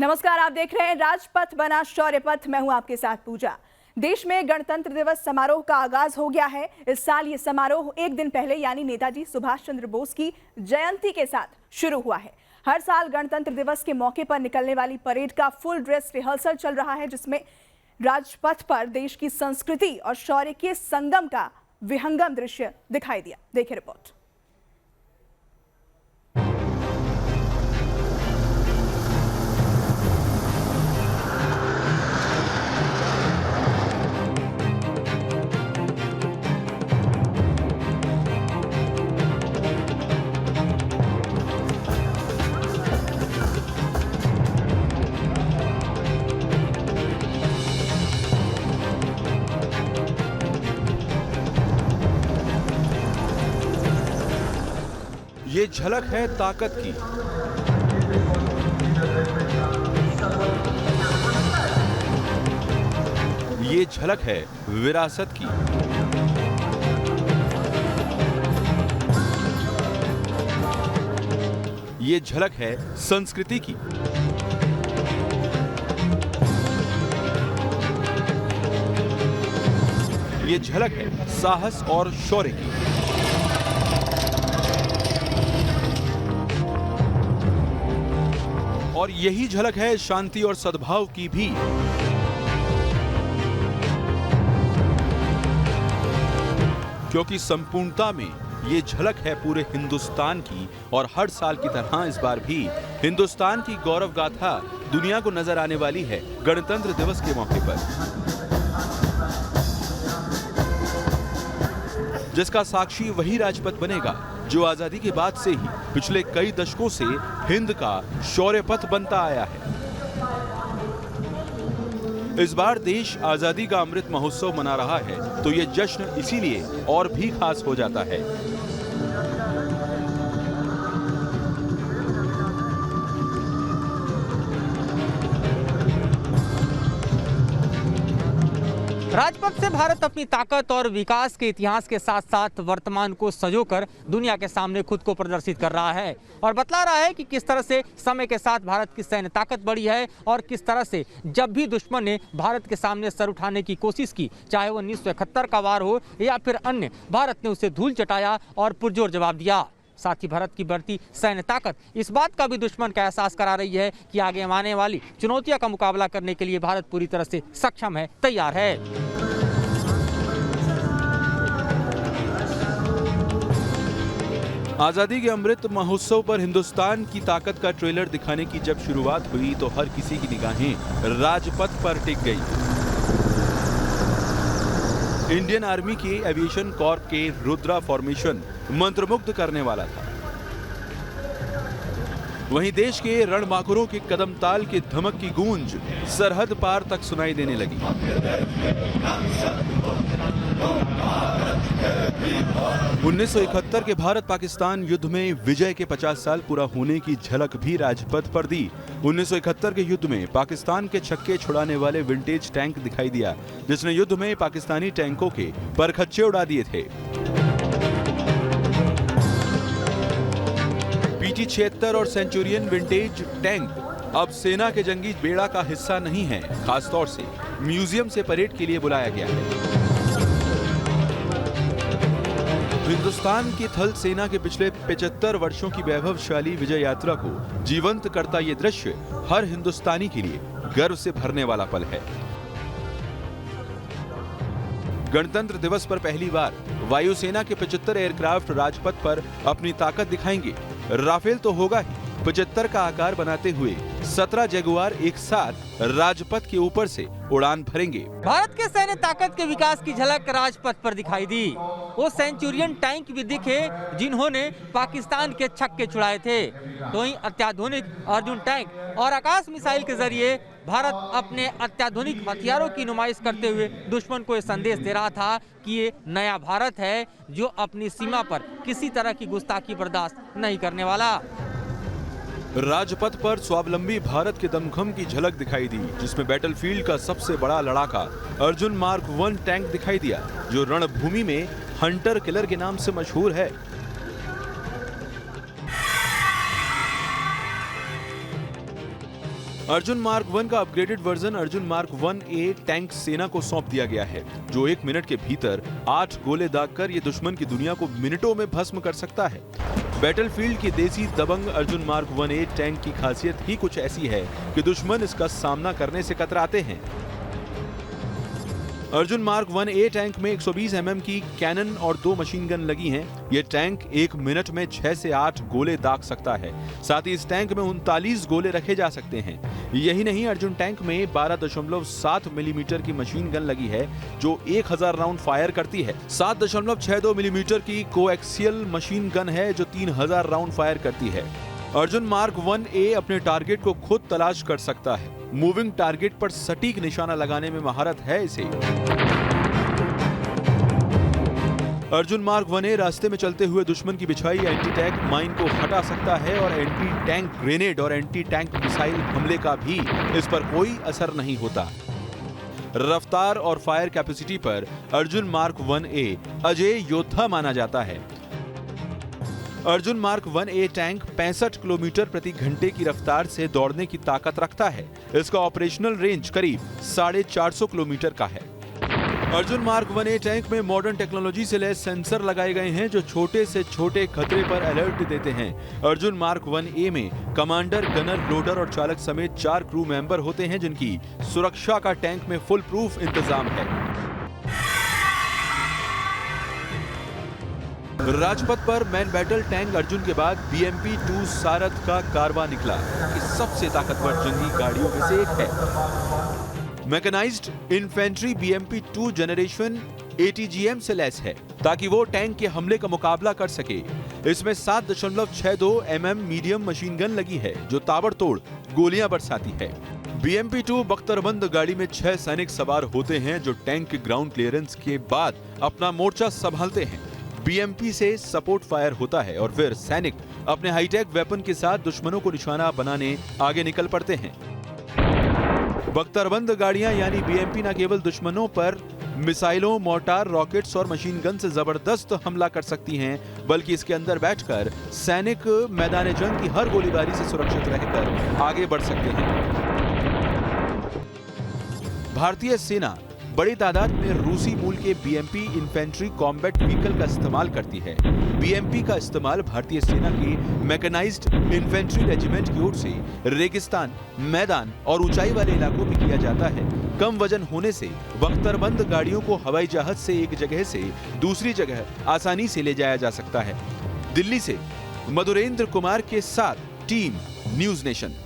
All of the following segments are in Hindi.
नमस्कार, आप देख रहे हैं राजपथ बना शौर्य पथ। मैं हूं आपके साथ पूजा। देश में गणतंत्र दिवस समारोह का आगाज हो गया है। इस साल ये समारोह एक दिन पहले यानी नेताजी सुभाष चंद्र बोस की जयंती के साथ शुरू हुआ है। हर साल गणतंत्र दिवस के मौके पर निकलने वाली परेड का फुल ड्रेस रिहर्सल चल रहा है, जिसमें राजपथ पर देश की संस्कृति और शौर्य के संगम का विहंगम दृश्य दिखाई दिया। देखिए रिपोर्ट। ये झलक है ताकत की, ये झलक है विरासत की, ये झलक है संस्कृति की। ये झलक है साहस और शौर्य की। और यही झलक है शांति और सद्भाव की भी। क्योंकि संपूर्णता में ये झलक है पूरे हिंदुस्तान की। और हर साल की तरह इस बार भी हिंदुस्तान की गौरव गाथा दुनिया को नजर आने वाली है गणतंत्र दिवस के मौके पर, जिसका साक्षी वही राजपथ बनेगा जो आजादी के बाद से ही पिछले कई दशकों से हिंद का शौर्य पथ बनता आया है। इस बार देश आजादी का अमृत महोत्सव मना रहा है, तो ये जश्न इसीलिए और भी खास हो जाता है। राजपथ से भारत अपनी ताकत और विकास के इतिहास के साथ साथ वर्तमान को संजोकर दुनिया के सामने खुद को प्रदर्शित कर रहा है और बतला रहा है कि किस तरह से समय के साथ भारत की सैन्य ताकत बढ़ी है और किस तरह से जब भी दुश्मन ने भारत के सामने सर उठाने की कोशिश की, चाहे वो 1971 का वार हो या फिर अन्य, भारत ने उसे धूल चटाया और पुरजोर जवाब दिया। साथ ही भारत की बढ़ती सैन्य ताकत इस बात का भी दुश्मन का एहसास करा रही है कि आगे आने वाली चुनौतियों का मुकाबला करने के लिए भारत पूरी तरह से सक्षम है, तैयार है। आजादी के अमृत महोत्सव पर हिंदुस्तान की ताकत का ट्रेलर दिखाने की जब शुरुआत हुई तो हर किसी की निगाहें राजपथ पर टिक गई। इंडियन आर्मी के एविएशन कॉर्प के रुद्रा फॉर्मेशन मंत्रमुग्ध करने वाला था। वहीं देश के रणबांकुरों के कदमताल के धमक की गूंज सरहद पार तक सुनाई देने लगी। 1971 के भारत पाकिस्तान युद्ध में विजय के 50 साल पूरा होने की झलक भी राजपथ पर दी। 1971 के युद्ध में पाकिस्तान के छक्के छुड़ाने वाले विंटेज टैंक दिखाई दिया, जिसने युद्ध में पाकिस्तानी टैंकों के परखच्चे उड़ा दिए थे। PT-76 और सेंचुरियन विंटेज टैंक अब सेना के जंगी बेड़ा का हिस्सा नहीं है। खासतौर से म्यूजियम से परेड के लिए बुलाया गया है। हिंदुस्तान की थल सेना के पिछले 75 वर्षों की वैभवशाली विजय यात्रा को जीवंत करता ये दृश्य हर हिंदुस्तानी के लिए गर्व से भरने वाला पल है। गणतंत्र दिवस पर पहली बार वायुसेना के 75 एयरक्राफ्ट राजपथ पर अपनी ताकत दिखाएंगे। राफेल तो होगा ही, 75 का आकार बनाते हुए 17 जगुआर एक साथ राजपथ के ऊपर से उड़ान भरेंगे। भारत के सैन्य ताकत के विकास की झलक राजपथ पर दिखाई दी। वो सेंचुरियन टैंक भी दिखे जिन्होंने पाकिस्तान के छक्के छुड़ाए थे। तो वहीं अत्याधुनिक अर्जुन टैंक और आकाश मिसाइल के जरिए भारत अपने अत्याधुनिक हथियारों की नुमाइश करते हुए दुश्मन को ये संदेश दे रहा था कि ये नया भारत है जो अपनी सीमा पर किसी तरह की गुस्ताखी बर्दाश्त नहीं करने वाला। राजपथ पर स्वावलंबी भारत के दमखम की झलक दिखाई दी, जिसमें बैटलफील्ड का सबसे बड़ा लड़ाका अर्जुन मार्क 1 टैंक दिखाई दिया, जो रणभूमि में हंटर किलर के नाम से मशहूर है। अर्जुन मार्क 1 का upgraded version Arjun mark 1A tank सेना को सौंप दिया गया है, जो 1 मिनट के भीतर 8 गोले दागकर ये दुश्मन की दुनिया को मिनटों में भस्म कर सकता है। बैटलफील्ड की देसी दबंग अर्जुन मार्क 1A टैंक की खासियत ही कुछ ऐसी है कि दुश्मन इसका सामना करने से कतराते हैं। अर्जुन मार्क 1A टैंक में 120 mm की कैनन और 2 मशीन गन लगी हैं। ये टैंक 1 मिनट में 6 से 8 गोले दाग सकता है। साथ ही इस टैंक में 39 गोले रखे जा सकते हैं। यही नहीं, अर्जुन टैंक में 12.7 मिलीमीटर की मशीन गन लगी है, जो 1000 राउंड फायर करती है। 7.62 मिलीमीटर की कोएक्सियल मशीन गन है, जो 3000 राउंड फायर करती है। अर्जुन मार्क 1A अपने टारगेट को खुद तलाश कर सकता है। मूविंग टारगेट पर सटीक निशाना लगाने में महारत है इसे। अर्जुन मार्क 1A रास्ते में चलते हुए दुश्मन की बिछाई एंटी टैंक माइन को हटा सकता है और एंटी टैंक ग्रेनेड और एंटी टैंक मिसाइल हमले का भी इस पर कोई असर नहीं होता। रफ्तार और फायर कैपेसिटी पर अर्जुन मार्क 1A अजय योद्धा माना जाता है। Arjun mark 1A tank 65 kilometre प्रति घंटे की रफ्तार से दौड़ने की ताकत रखता है। इसका ऑपरेशनल रेंज करीब 450 किलोमीटर का है। अर्जुन मार्क 1A टैंक में मॉडर्न टेक्नोलॉजी से लैस सेंसर लगाए गए हैं, जो छोटे से छोटे खतरे पर अलर्ट देते हैं। अर्जुन मार्क 1A में कमांडर, गनर, लोडर और चालक समेत 4 क्रू मेंबर होते हैं, जिनकी सुरक्षा का टैंक में फुल प्रूफ इंतजाम है। राजपथ पर मैन बैटल टैंक अर्जुन के बाद BMP-2 सारथ का कारवा निकला, कि सबसे ताकतवर जंगी गाड़ियों में से एक है। Mechanised infantry BMP-2 generation ATGM से लैस है, ताकि वो टैंक के हमले का मुकाबला कर सके। इसमें 7.62 mm मीडियम मशीन गन लगी है, जो ताबड़तोड़ गोलियां बरसाती है। BMP-2 बख्तरबंद गाड़ी में 6 सैनिक सवार होते हैं, जो टैंक के ग्राउंड क्लियरेंस के बाद अपना मोर्चा संभालते हैं। BMP से सपोर्ट फायर होता है और फिर सैनिक अपने हाईटेक वेपन के साथ दुश्मनों को निशाना बनाने आगे निकल पड़ते हैं। बख्तरबंद गाड़ियां यानी BMP न केवल दुश्मनों पर मिसाइलों, मोर्टार, रॉकेट्स और मशीन गन से जबरदस्त हमला कर सकती हैं, बल्कि इसके अंदर बैठकर सैनिक मैदान जंग की हर गोलीबारी से सुरक्षित रहकर आगे बढ़ सकते हैं। भारतीय सेना बड़ी तादाद में रूसी मूल के BMP इन्फेंट्री कॉम्बैट व्हीकल का इस्तेमाल करती है। BMP का इस्तेमाल भारतीय सेना के मैकेनाइज्ड इन्फेंट्री रेजिमेंट की ओर से रेगिस्तान, मैदान और ऊंचाई वाले इलाकों में किया जाता है। कम वजन होने से बख्तरबंद गाड़ियों को हवाई जहाज से एक जगह से दूसरी जगह आसानी से ले जाया जा सकता है। दिल्ली से मधुरेंद्र कुमार के साथ टीम न्यूज नेशन।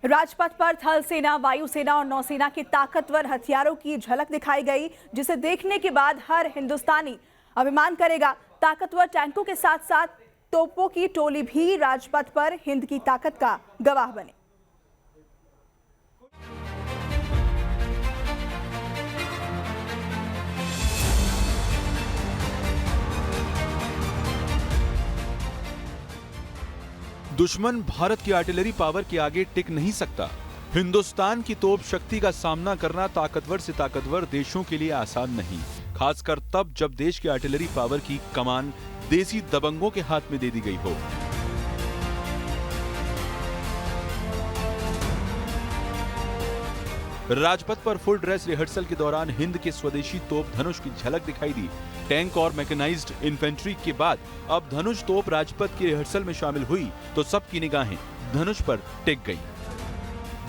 राजपथ पर थल सेना, वायुसेना और नौसेना के ताकतवर हथियारों की झलक दिखाई गई, जिसे देखने के बाद हर हिंदुस्तानी अभिमान करेगा। ताकतवर टैंकों के साथ साथ तोपों की टोली भी राजपथ पर हिंद की ताकत का गवाह बने। दुश्मन भारत की आर्टिलरी पावर के आगे टिक नहीं सकता। हिंदुस्तान की तोप शक्ति का सामना करना ताकतवर से ताकतवर देशों के लिए आसान नहीं, खासकर तब जब देश की आर्टिलरी पावर की कमान देसी दबंगों के हाथ में दे दी गई हो। राजपथ पर फुल ड्रेस रिहर्सल के दौरान हिंद के स्वदेशी तोप धनुष की झलक दिखाई दी। टैंक और मैकेनाइज्ड इन्फेंट्री के बाद अब धनुष तोप राजपथ की रिहर्सल में शामिल हुई तो सबकी निगाहें धनुष पर टिक गई।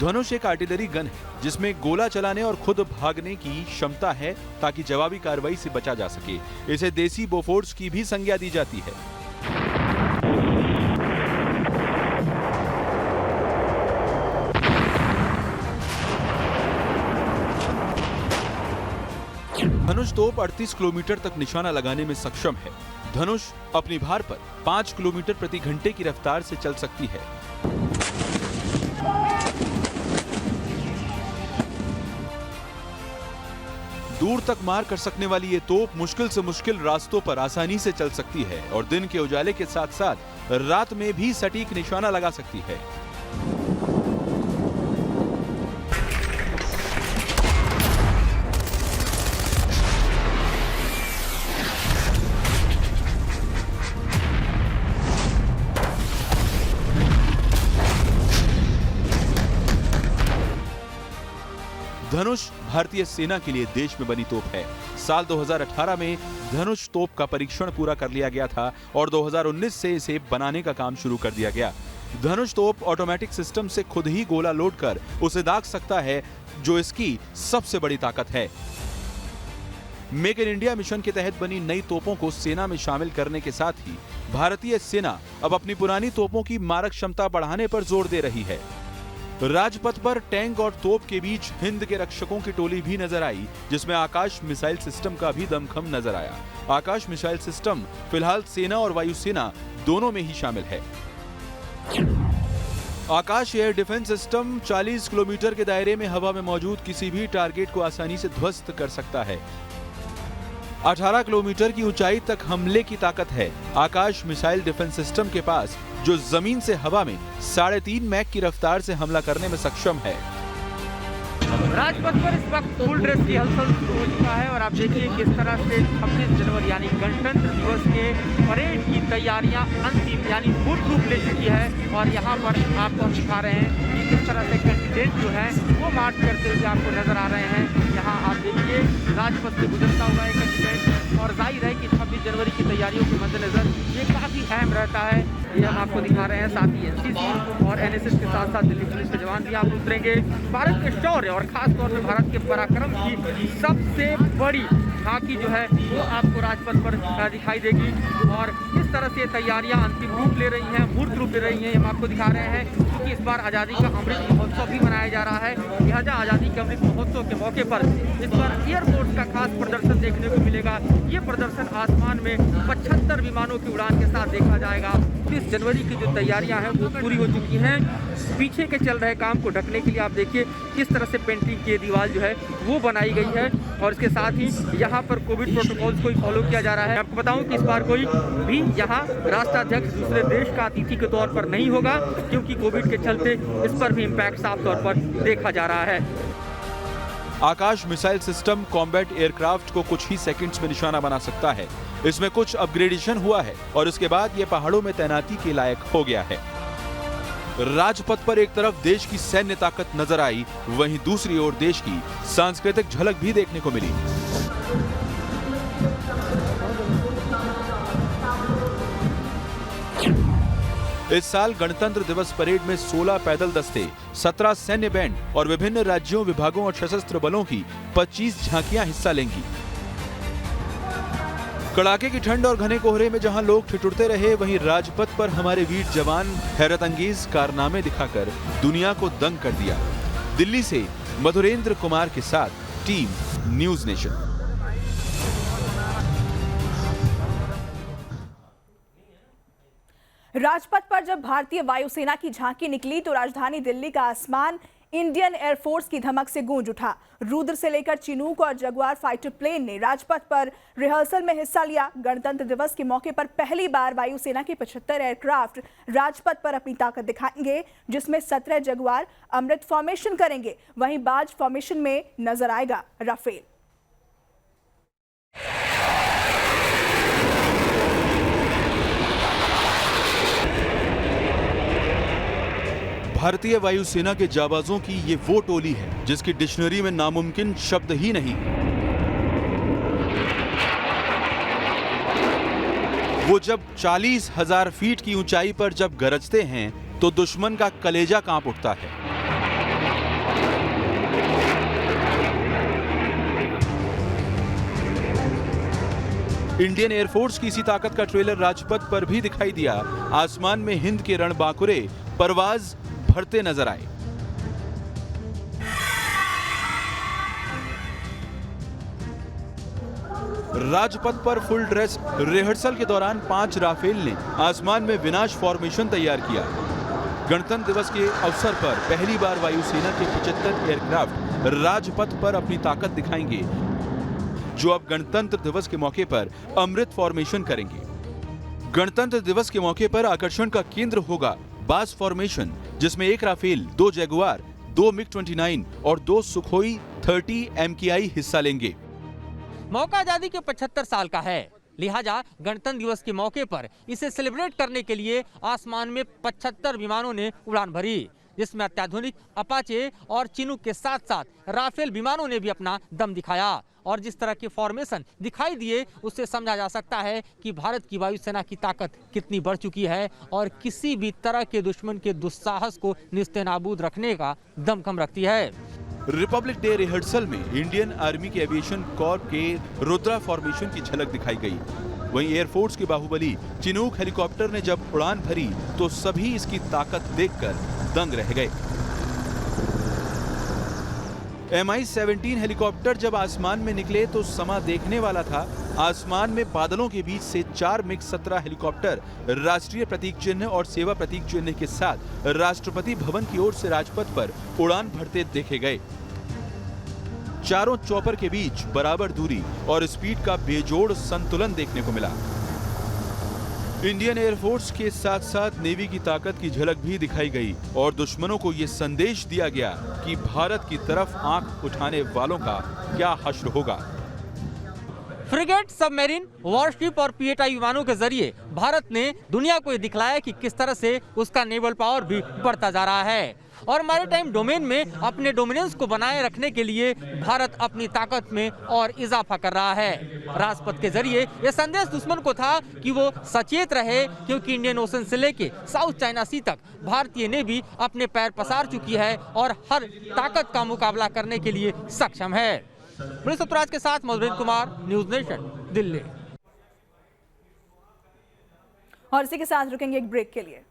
धनुष एक आर्टिलरी गन है जिसमें गोला चलाने और खुद भागने की क्षमता है ताकि जवाबी कार्रवाई से बचा जा सके। इसे देसी बोफोर्स की भी संज्ञा दी जाती है। धनुष तोप 38 किलोमीटर तक निशाना लगाने में सक्षम है। धनुष अपनी भार पर 5 किलोमीटर प्रति घंटे की रफ्तार से चल सकती है। दूर तक मार कर सकने वाली ये तोप मुश्किल से मुश्किल रास्तों पर आसानी से चल सकती है और दिन के उजाले के साथ साथ रात में भी सटीक निशाना लगा सकती है। धनुष भारतीय सेना के लिए देश में बनी तोप है। साल 2018 में धनुष तोप का परीक्षण पूरा कर लिया गया था और 2019 से इसे बनाने का काम शुरू कर दिया गया। धनुष तोप ऑटोमेटिक सिस्टम से खुद ही गोला लोड कर उसे दाग सकता है, जो इसकी सबसे बड़ी ताकत है। मेक इन इंडिया मिशन के तहत बनी नई तोपों को सेना में शामिल करने के साथ ही भारतीय सेना अब अपनी पुरानी तोपों की मारक क्षमता बढ़ाने पर जोर दे रही है। राजपथ पर टैंक और तोप के बीच हिंद के रक्षकों की टोली भी नजर आई, जिसमें आकाश मिसाइल सिस्टम का भी दमखम नजर आया। आकाश मिसाइल सिस्टम फिलहाल सेना और वायुसेना दोनों में ही शामिल है। आकाश एयर डिफेंस सिस्टम 40 किलोमीटर के दायरे में हवा में मौजूद किसी भी टारगेट को आसानी से ध्वस्त कर सकता है। 18 किलोमीटर की ऊंचाई तक हमले की ताकत है। आकाश मिसाइल डिफेंस सिस्टम के पास जो जमीन से हवा में 3.5 मैक की रफ्तार से हमला करने में सक्षम है। राजपथ पर इस वक्त फुल ड्रेस रिहर्सल शुरू हो चुका है और आप देखिए किस तरह से 26 जनवरी यानी गणतंत्र दिवस के परेड की तैयारियां अंतिम यानी पूर्ण रूप ले चुकी है। और यहाँ पर आपको हम दिखा रहे हैं कि किस तरह से कैंडिडेट जो है वो मार्च करते हुए आपको नजर आ रहे हैं। यहाँ आप देखिए राजपथ से गुजरता हुआ एक कैंडिडेट, और जाहिर है कि 26 जनवरी की तैयारियों के मद्देनजर ये काफ़ी अहम रहता है। ये हम आपको दिखा रहे हैं। साथ ही एनसीसी और एनएसएस के साथ साथ दिल्ली पुलिस के जवान भी आप उतरेंगे। भारत के शौर्य और खास तौर पे भारत के पराक्रम की सबसे बड़ी झांकी जो है वो आपको राजपथ पर दिखाई देगी। और इस तरह से तैयारियां अंतिम रूप ले रही हैं, मूर्त रूप ले रही हैं। हम आपको दिखा रहे हैं क्योंकि इस बार आज़ादी का अमृत महोत्सव भी मनाया जा रहा है। लिहाजा आज़ादी के अमृत महोत्सव के मौके पर इस बार एयरफोर्स का खास प्रदर्शन देखने को मिलेगा। ये प्रदर्शन आसमान में 75 विमानों की उड़ान के साथ देखा जाएगा। 30 जनवरी की जो तैयारियां हैं वो पूरी हो चुकी हैं। पीछे के चल रहे काम को ढकने के लिए आप देखिए किस तरह से पेंटिंग की दीवार जो है वो बनाई गई है। और इसके साथ ही यहाँ पर कोविड प्रोटोकॉल्स को फॉलो किया जा रहा है। आपको बताऊं कि इस बार कोई भी यहाँ राष्ट्राध्यक्ष दूसरे देश का अतिथि के तौर पर नहीं होगा, क्योंकि कोविड के चलते इस पर भी इम्पैक्ट साफ तौर पर देखा जा रहा है। आकाश मिसाइल सिस्टम कॉम्बैट एयरक्राफ्ट को कुछ ही सेकंड्स में निशाना बना सकता है। इसमें कुछ अपग्रेडेशन हुआ है और उसके बाद ये पहाड़ों में तैनाती के लायक हो गया है। राजपथ पर एक तरफ देश की सैन्य ताकत नजर आई, वहीं दूसरी ओर देश की सांस्कृतिक झलक भी देखने को मिली। इस साल गणतंत्र दिवस परेड में 16 पैदल दस्ते, 17 सैन्य बैंड और विभिन्न राज्यों, विभागों और सशस्त्र बलों की 25 झांकियां हिस्सा लेंगी। कड़ाके की ठंड और घने कोहरे में जहां लोग ठिठुरते रहे, वहीं राजपथ पर हमारे वीर जवान हैरत अंगेज कारनामे दिखाकर दुनिया को दंग कर दिया। दिल्ली से मधुरेंद्र कुमार के साथ टीम न्यूज नेशन। राजपथ पर जब भारतीय वायुसेना की झांकी निकली तो राजधानी दिल्ली का आसमान इंडियन एयरफोर्स की धमक से गूंज उठा। रुद्र से लेकर चिनूक और जगुआर फाइटर प्लेन ने राजपथ पर रिहर्सल में हिस्सा लिया। गणतंत्र दिवस के मौके पर पहली बार वायुसेना के 75 एयरक्राफ्ट राजपथ पर अपनी ताकत दिखाएंगे, जिसमें 17 जगुआर अमृत फॉर्मेशन करेंगे। वहीं बाज फॉर्मेशन में नजर आएगा राफेल। भारतीय वायुसेना के जाबाजों की ये वो टोली है जिसकी डिक्शनरी में नामुमकिन शब्द ही नहीं। वो जब 40,000 फीट की ऊंचाई पर जब गरजते हैं तो दुश्मन का कलेजा कांप उठता है। इंडियन एयरफोर्स की इसी ताकत का ट्रेलर राजपथ पर भी दिखाई दिया। आसमान में हिंद के रणबांकुरे परवाज भरते नजर आए। राजपथ पर फुल ड्रेस रिहर्सल के दौरान 5 राफेल ने आसमान में विनाश फॉर्मेशन तैयार किया। गणतंत्र दिवस के अवसर पर पहली बार वायुसेना के 75 एयरक्राफ्ट राजपथ पर अपनी ताकत दिखाएंगे, जो अब गणतंत्र दिवस के मौके पर अमृत फॉर्मेशन करेंगे। गणतंत्र दिवस के मौके पर आकर्षण का केंद्र होगा बाज फॉर्मेशन, जिसमें 1 राफेल, 2 जगुआर, 2 मिग-29 और 2 सुखोई 30 MKI हिस्सा लेंगे। मौका आजादी के 75 साल का है, लिहाजा गणतंत्र दिवस के मौके पर इसे सेलिब्रेट करने के लिए आसमान में 75 विमानों ने उड़ान भरी। जिसमें अत्याधुनिक अपाचे और चिनूक के साथ साथ राफेल विमानों ने भी अपना दम दिखाया। और जिस तरह के फॉर्मेशन दिखाई दिए उससे समझा जा सकता है कि भारत की वायुसेना की ताकत कितनी बढ़ चुकी है और किसी भी तरह के दुश्मन के दुस्साहस को निस्तेनाबूद रखने का दमखम रखती है। रिपब्लिक डे रिहर्सल में इंडियन आर्मी के एविएशन कॉर्प के रुद्रा फॉर्मेशन की झलक दिखाई गई। वहीं एयरफोर्स के बाहुबली चिनूक हेलीकॉप्टर ने जब उड़ान भरी तो सभी इसकी ताकत देखकर दंग रह गए। MI-17 हेलीकॉप्टर जब आसमान में निकले तो समा देखने वाला था। आसमान में बादलों के बीच से 4 MiG-17 हेलीकॉप्टर राष्ट्रीय प्रतीक चिन्ह और सेवा प्रतीक चिन्ह के साथ राष्ट्रपति भवन की ओर से राजपथ पर उड़ान भरते देखे गए। चारों चॉपर के बीच बराबर दूरी और स्पीड का बेजोड़ संतुलन देखने को मिला। इंडियन एयरफोर्स के साथ साथ नेवी की ताकत की झलक भी दिखाई गई और दुश्मनों को यह संदेश दिया गया कि भारत की तरफ आंख उठाने वालों का क्या हश्र होगा। फ्रिगेट, सबमरीन, वॉरशिप और पीएटाई विमानों के जरिए भारत ने दुनिया को ये दिखलाया कि किस तरह से उसका नेवल पावर भी बढ़ता जा रहा है और मैरीटाइम डोमेन में अपने डोमिनेंस को बनाए रखने के लिए भारत अपनी ताकत में और इजाफा कर रहा है। राजपथ के जरिए यह संदेश दुश्मन को था कि वो सचेत रहे, क्योंकि इंडियन ओशन से लेके साउथ चाइना सी तक भारतीय नेवी अपने पैर पसार चुकी है और हर ताकत का मुकाबला करने के लिए सक्षम है। सतराज के साथ मधुरेंद्र कुमार, न्यूज नेशन, दिल्ली। और इसी के साथ रुकेंगे एक ब्रेक के लिए।